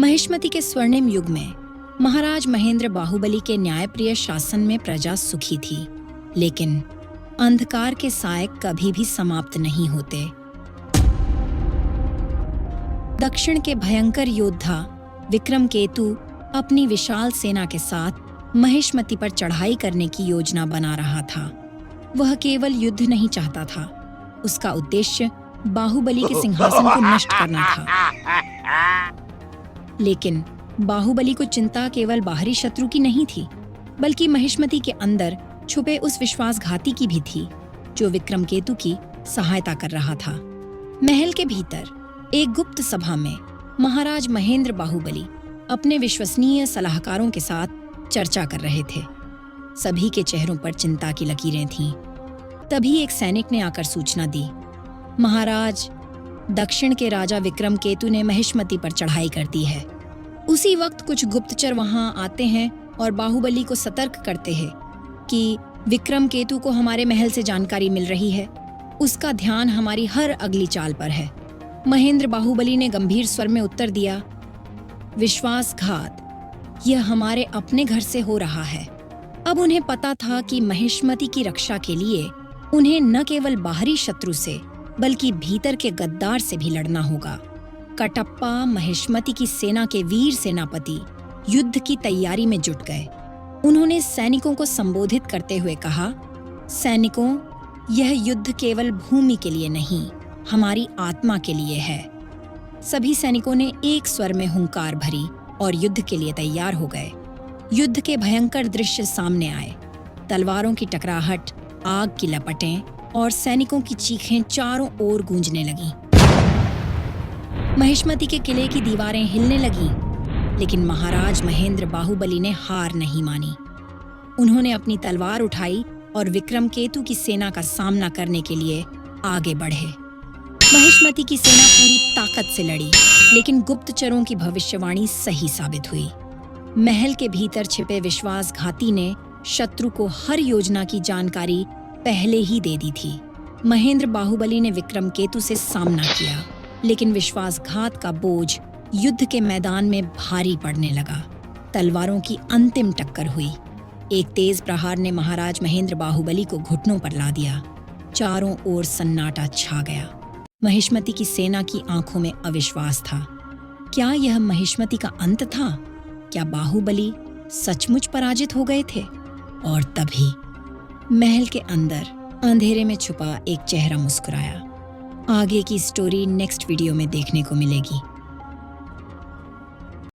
महिष्मति के स्वर्णिम युग में महाराज महेंद्र बाहुबली के न्यायप्रिय शासन में प्रजा सुखी थी, लेकिन अंधकार के साए कभी भी समाप्त नहीं होते। दक्षिण के भयंकर योद्धा विक्रमकेतु अपनी विशाल सेना के साथ महिष्मति पर चढ़ाई करने की योजना बना रहा था। वह केवल युद्ध नहीं चाहता था, उसका उद्देश्य बाहुबली के सिंहासन को नष्ट करना था। लेकिन बाहुबली को चिंता केवल बाहरी शत्रु की नहीं थी, बल्कि महिष्मति के अंदर छुपे उस विश्वासघाती की भी थी जो विक्रमकेतु की सहायता कर रहा था। महल के भीतर एक गुप्त सभा में महाराज महेंद्र बाहुबली अपने विश्वसनीय सलाहकारों के साथ चर्चा कर रहे थे। सभी के चेहरों पर चिंता की लकीरें थीं। तभी एक सैनिक ने आकर सूचना दी, महाराज, दक्षिण के राजा विक्रमकेतु ने महिष्मति पर चढ़ाई कर दी है। उसी वक्त कुछ गुप्तचर वहां आते हैं और बाहुबली को सतर्क करते हैं कि विक्रमकेतु को हमारे महल से जानकारी मिल रही है। उसका ध्यान हमारी हर अगली चाल पर है। महेंद्र बाहुबली ने गंभीर स्वर में उत्तर दिया, विश्वासघात, यह हमारे अपने घर से हो रहा है। अब उन्हें पता था कि महिष्मति की रक्षा के लिए उन्हें न केवल बाहरी शत्रु से बल्कि भीतर के गद्दार से भी लड़ना होगा। कटप्पा महिष्मति की सेना के वीर सेनापति युद्ध की तैयारी में जुट गए। उन्होंने सैनिकों को संबोधित करते हुए कहा, सैनिकों, यह युद्ध केवल भूमि के लिए नहीं, हमारी आत्मा के लिए है। सभी सैनिकों ने एक स्वर में हुंकार भरी और युद्ध के लिए तैयार हो गए। युद्ध के भयंकर दृश्य सामने आए। तलवारों की टकराहट, आग की लपटें और सैनिकों की चीखें चारों ओर गूंजने लगीं। महिष्मति के किले की दीवारें हिलने लगीं, लेकिन महाराज महेंद्र बाहुबली ने हार नहीं मानी। उन्होंने अपनी तलवार उठाई और विक्रमकेतु की सेना का सामना करने के लिए आगे बढ़े। महिष्मति की सेना पूरी ताकत से लड़ी, लेकिन गुप्तचरों की भविष्यवाणी सही साबित हुई। महल के भीतर छिपे विश्वासघाती ने शत्रु को हर योजना की जानकारी पहले ही दे दी थी। महेंद्र बाहुबली ने विक्रमकेतु से सामना किया, लेकिन विश्वासघात का बोझ युद्ध के मैदान में भारी पड़ने लगा। तलवारों की अंतिम टक्कर हुई। एक तेज प्रहार ने महाराज महेंद्र बाहुबली को घुटनों पर ला दिया। चारों ओर सन्नाटा छा गया। महिष्मति की सेना की आंखों में अविश्वास था। क्या यह महिष्मति का अंत था? क्या बाहुबली सचमुच पराजित हो गए थे? और तभी महल के अंदर अंधेरे में छुपा एक चेहरा मुस्कुराया। आगे की स्टोरी नेक्स्ट वीडियो में देखने को मिलेगी।